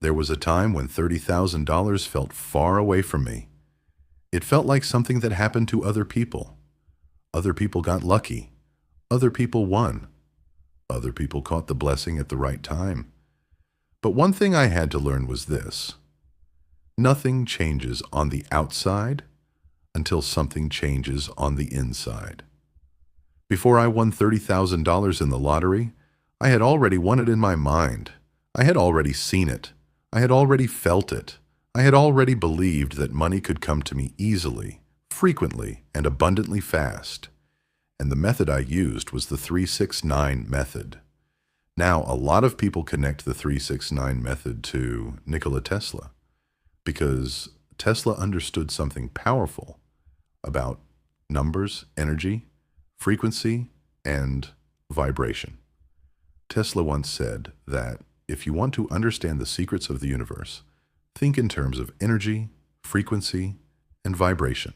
There was a time when $30,000 felt far away from me. It felt like something that happened to other people. Other people got lucky. Other people won. Other people caught the blessing at the right time. But one thing I had to learn was this: nothing changes on the outside until something changes on the inside. Before I won $30,000 in the lottery, I had already won it in my mind. I had already seen it. I had already felt it. I had already believed that money could come to me easily, frequently, and abundantly fast. And the method I used was the 369 method. Now, a lot of people connect the 369 method to Nikola Tesla because Tesla understood something powerful about numbers, energy, frequency, and vibration. Tesla once said that if you want to understand the secrets of the universe, think in terms of energy, frequency, and vibration.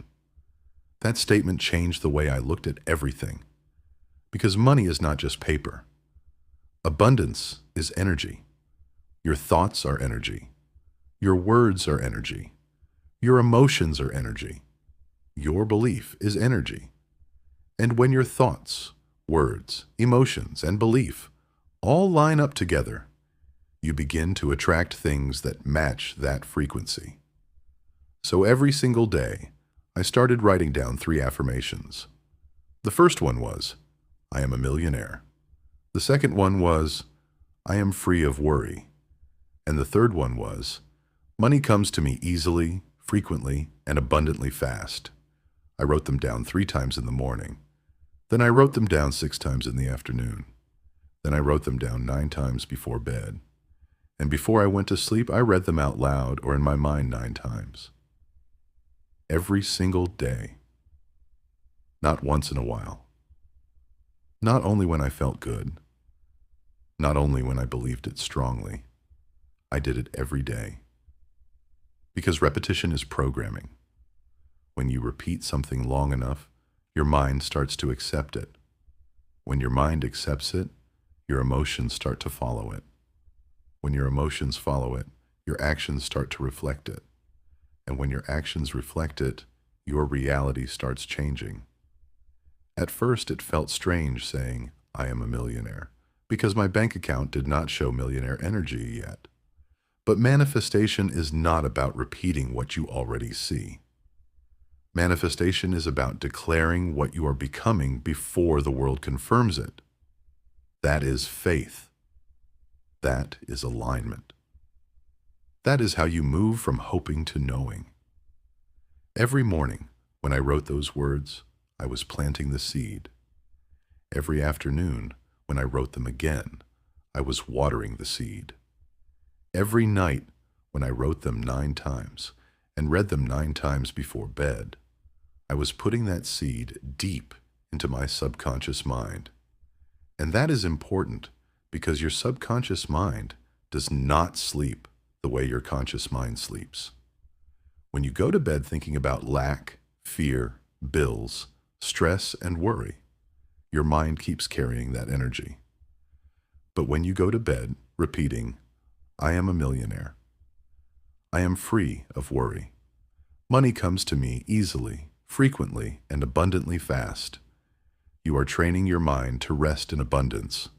That statement changed the way I looked at everything. Because money is not just paper. Abundance is energy. Your thoughts are energy. Your words are energy. Your emotions are energy. Your belief is energy. And when your thoughts, words, emotions, and belief all line up together, you begin to attract things that match that frequency. So every single day, I started writing down 3 affirmations. The first one was, I am a millionaire. The second one was, I am free of worry. And the third one was, money comes to me easily, frequently, and abundantly fast. I wrote them down 3 times in the morning. Then I wrote them down 6 times in the afternoon. Then I wrote them down 9 times before bed. And before I went to sleep, I read them out loud or in my mind 9 times. Every single day. Not once in a while. Not only when I felt good. Not only when I believed it strongly. I did it every day. Because repetition is programming. When you repeat something long enough, your mind starts to accept it. When your mind accepts it, your emotions start to follow it. When your emotions follow it, your actions start to reflect it. And when your actions reflect it, your reality starts changing. At first, it felt strange saying, I am a millionaire, because my bank account did not show millionaire energy yet. But manifestation is not about repeating what you already see. Manifestation is about declaring what you are becoming before the world confirms it. That is faith. That is alignment. That is how you move from hoping to knowing. Every morning, when I wrote those words, I was planting the seed. Every afternoon, when I wrote them again, I was watering the seed. Every night, when I wrote them 9 times and read them 9 times before bed, I was putting that seed deep into my subconscious mind. And that is important because your subconscious mind does not sleep the way your conscious mind sleeps. When you go to bed thinking about lack, fear, bills, stress, and worry, your mind keeps carrying that energy. But when you go to bed repeating, I am a millionaire, I am free of worry, money comes to me easily, frequently, and abundantly fast, you are training your mind to rest in abundance.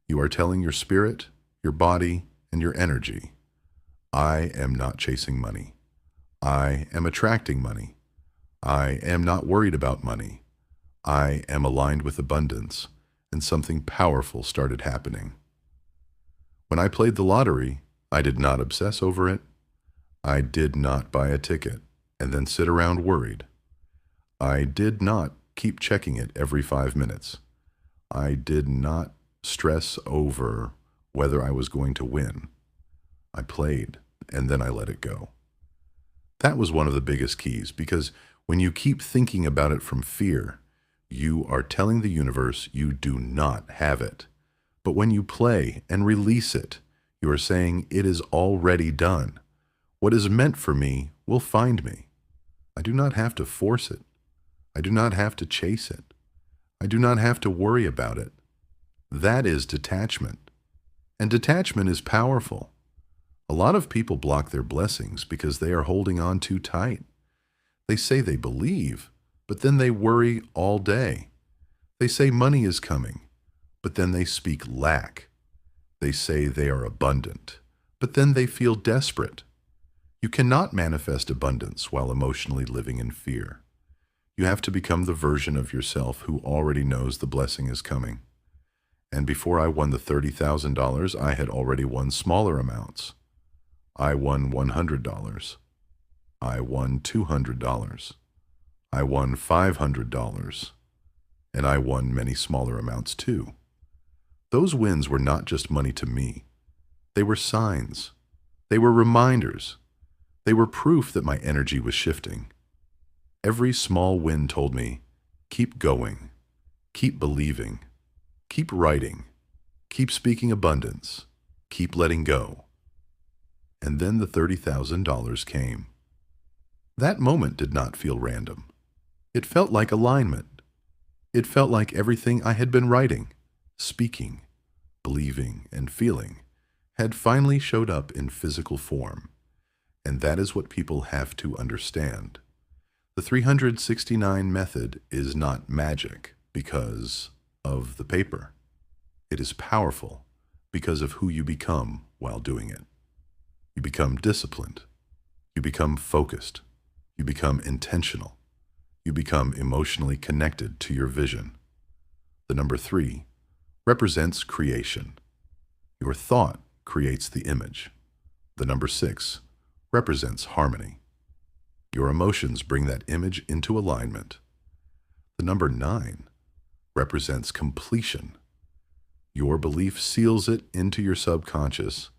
You are telling your spirit, your body, and your energy, I am not chasing money. I am attracting money. I am not worried about money. I am aligned with abundance, and something powerful started happening. When I played the lottery, I did not obsess over it. I did not buy a ticket and then sit around worried. I did not keep checking it every 5 minutes. I did not stress over whether I was going to win. I played, and then I let it go. That was one of the biggest keys, because when you keep thinking about it from fear, you are telling the universe you do not have it. But when you play and release it, you are saying it is already done. What is meant for me will find me. I do not have to force it. I do not have to chase it. I do not have to worry about it. That is detachment. And detachment is powerful. A lot of people block their blessings because they are holding on too tight. They say they believe, but then they worry all day. They say money is coming, but then they speak lack. They say they are abundant, but then they feel desperate. You cannot manifest abundance while emotionally living in fear. You have to become the version of yourself who already knows the blessing is coming. And before I won the $30,000, I had already won smaller amounts. I won $100. I won $200. I won $500. And I won many smaller amounts too. Those wins were not just money to me. They were signs. They were reminders. They were proof that my energy was shifting. Every small win told me, keep going, keep believing, keep writing, keep speaking abundance, keep letting go. And then the $30,000 came. That moment did not feel random. It felt like alignment. It felt like everything I had been writing, speaking, believing, and feeling had finally showed up in physical form. And that is what people have to understand. The 369 method is not magic because of the paper. It is powerful because of who you become while doing it. You become disciplined. You become focused. You become intentional. You become emotionally connected to your vision. The number 3 represents creation. Your thought creates the image. The number 6 represents harmony. Your emotions bring that image into alignment. The number 9 represents completion. Your belief seals it into your subconscious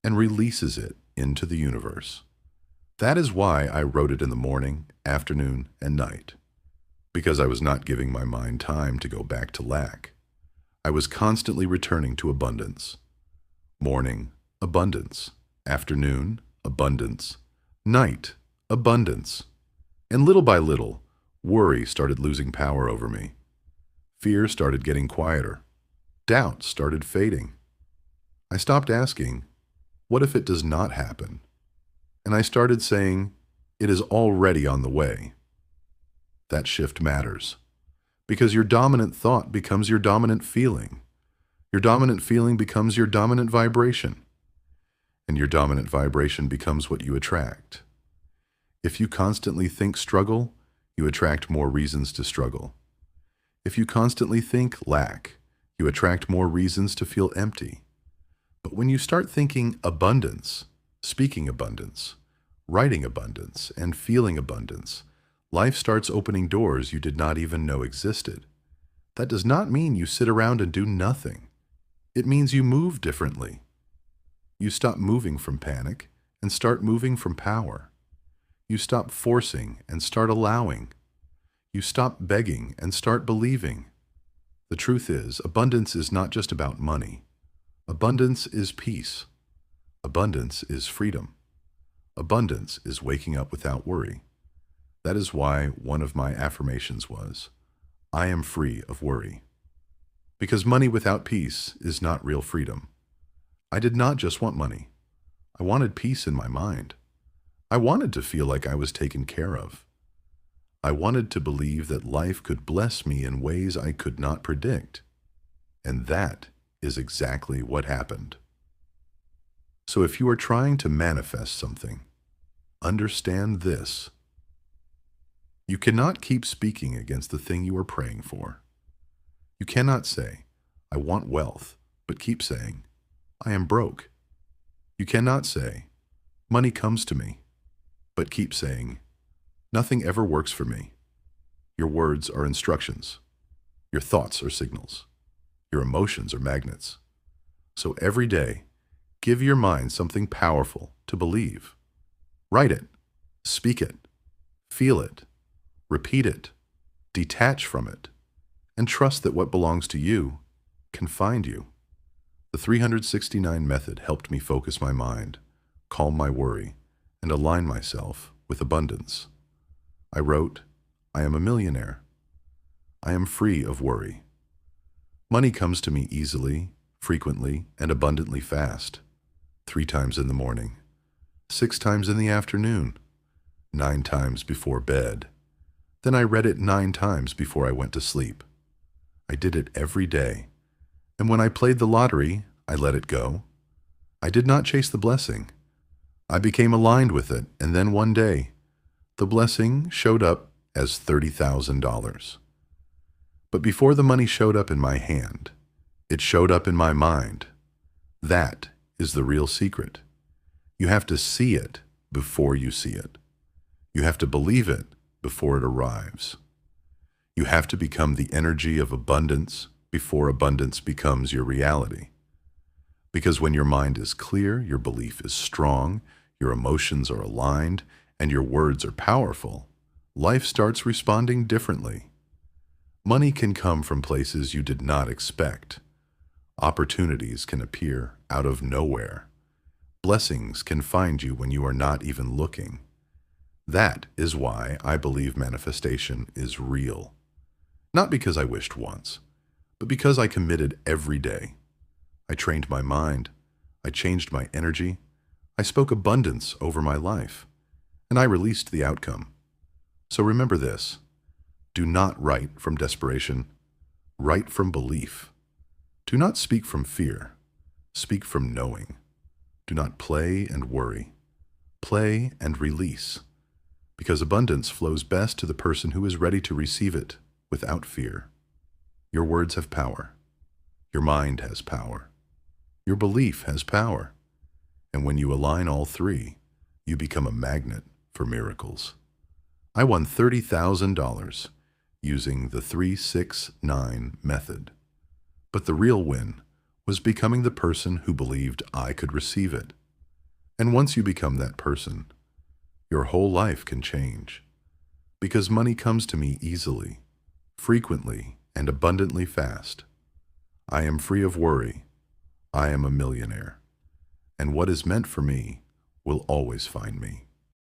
and releases it into the universe. That is why I wrote it in the morning, afternoon, and night. Because I was not giving my mind time to go back to lack. I was constantly returning to abundance. Morning, abundance. Afternoon, abundance. Night, abundance. And little by little, worry started losing power over me. Fear started getting quieter. Doubt started fading. I stopped asking, what if it does not happen? And I started saying, it is already on the way. That shift matters. Because your dominant thought becomes your dominant feeling. Your dominant feeling becomes your dominant vibration. And your dominant vibration becomes what you attract. If you constantly think struggle, you attract more reasons to struggle. If you constantly think lack, you attract more reasons to feel empty. But when you start thinking abundance, speaking abundance, writing abundance, and feeling abundance, life starts opening doors you did not even know existed. That does not mean you sit around and do nothing. It means you move differently. You stop moving from panic and start moving from power. You stop forcing and start allowing. You stop begging and start believing. The truth is, abundance is not just about money. Abundance is peace. Abundance is freedom. Abundance is waking up without worry. That is why one of my affirmations was, I am free of worry. Because money without peace is not real freedom. I did not just want money. I wanted peace in my mind. I wanted to feel like I was taken care of. I wanted to believe that life could bless me in ways I could not predict. And that is exactly what happened. So if you are trying to manifest something, understand this. You cannot keep speaking against the thing you are praying for. You cannot say, I want wealth, but keep saying, I am broke. You cannot say, money comes to me, but keep saying, nothing ever works for me. Your words are instructions. Your thoughts are signals. Your emotions are magnets. So every day, give your mind something powerful to believe. Write it, speak it, feel it, repeat it, detach from it, and trust that what belongs to you can find you. The 369 method helped me focus my mind, calm my worry, and align myself with abundance. I wrote, I am a millionaire. I am free of worry. Money comes to me easily, frequently, and abundantly fast. 3 times in the morning, 6 times in the afternoon, 9 times before bed. Then I read it 9 times before I went to sleep. I did it every day. And when I played the lottery, I let it go. I did not chase the blessing. I became aligned with it, and then one day, the blessing showed up as $30,000. But before the money showed up in my hand, it showed up in my mind. That is the real secret. You have to see it before you see it. You have to believe it before it arrives. You have to become the energy of abundance before abundance becomes your reality. Because when your mind is clear, your belief is strong, your emotions are aligned, and your words are powerful, life starts responding differently. Money can come from places you did not expect. Opportunities can appear out of nowhere. Blessings can find you when you are not even looking. That is why I believe manifestation is real. Not because I wished once, but because I committed every day. I trained my mind. I changed my energy. I spoke abundance over my life. And I released the outcome. So remember this. Do not write from desperation. Write from belief. Do not speak from fear. Speak from knowing. Do not play and worry. Play and release. Because abundance flows best to the person who is ready to receive it without fear. Your words have power. Your mind has power. Your belief has power. And when you align all three, you become a magnet for miracles. I won $30,000 using the 3-6-9 method. But the real win was becoming the person who believed I could receive it. And once you become that person, your whole life can change. Because money comes to me easily, frequently, and abundantly fast. I am free of worry. I am a millionaire. And what is meant for me will always find me.